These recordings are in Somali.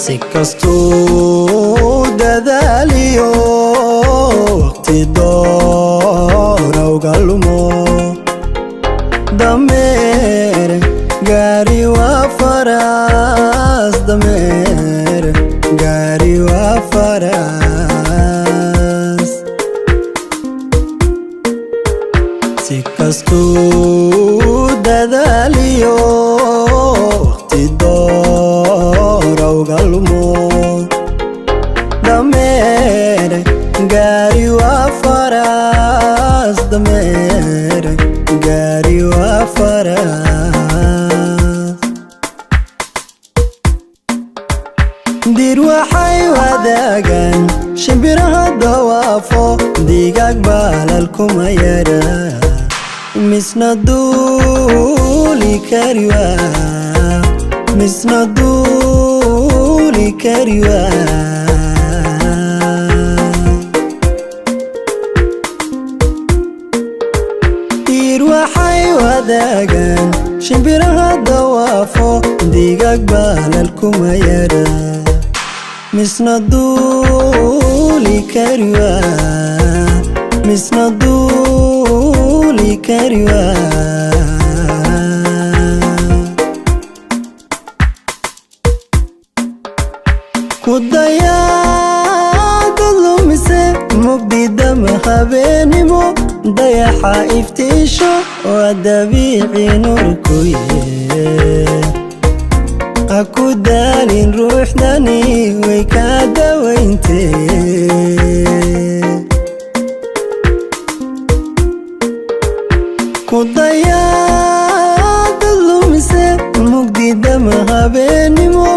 si kastuu dadaaliyo waqti doona uga lumo dameer gaari waa faras dameer gaari waa faras si kastuu dadaaliyo waqti doona uga lumo dameer gaari waa faras dameer gaari waa faras dir waxay wadaagaan shimbiraha dawaafo digaag baalal kuma yara misna duuli kari waa misna duuli kari waa waxay wadaagaan shimbiraha dawaafo digaag baalal kuma yara misna duuli kari waa misna duuli kari waa ku dayaadad lumise mugdidama habeenimo dayaxa iftiisho waa dabiici nuurku yee ha ku daalin ruuxdani way kaa dawayntee ku dayaadad lumise mugdidama habeenimo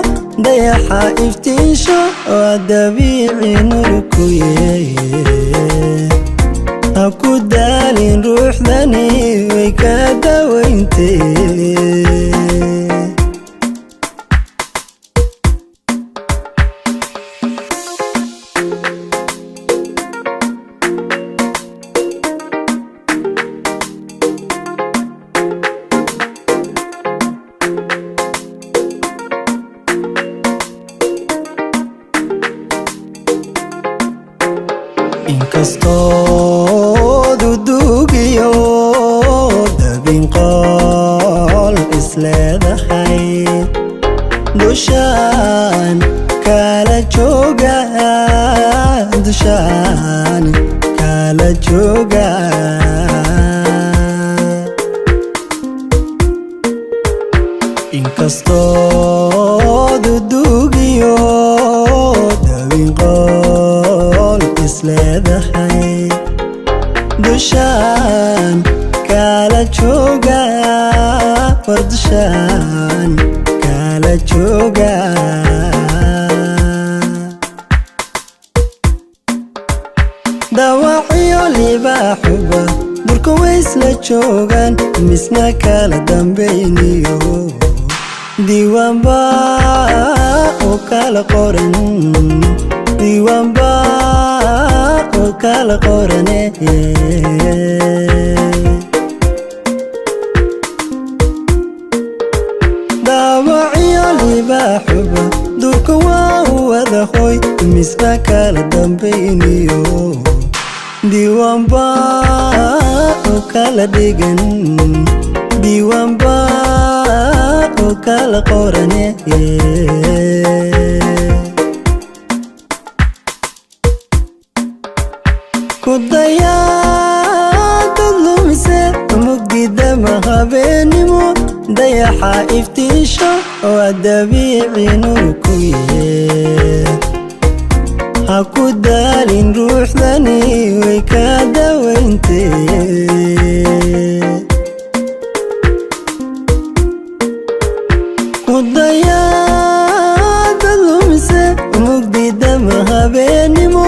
dayaxa iftiisho waa dabiici nuurku yee ha ku daalin ruuxdani way kaa dawayntee inkastoo dudugiyo dabin qol isleedahay dushaan kala jooga dushaan kala jooga inkastoo dudugiyo dabin qol isleedahay dushaan kala jooga war dushaan kala jooga dawacyo libaaxuba durka waysla joogaan misna kala dambayniyo diiwaanba oo kala qoran diiwaanba oo kala qorane dawacyo libaaxuba durka waa u wada hoy misna kala dambayniyo diiwaanba oo kala dhigan diiwaanba oo kala qorane ku dayaadad lumise mugdidama habeenimo dayaxa iftiisho waa dabiici nuurku yee ha ku daalin ruuxdani way kaa dawayntee ku dayaadad lumise mugdidama habeenimo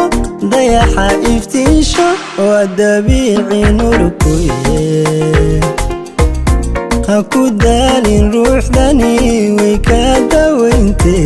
dayaxa iftiisho waa dabiici nuurku yee ha ku daalin ruuxdani way kaa dawayntee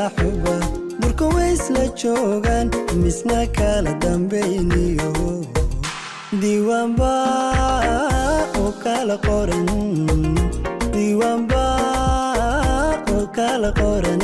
saaxiba durka waysla joogan misna kala dambayniyo diiwaanba oo kala qoran diiwaanba oo kala qoran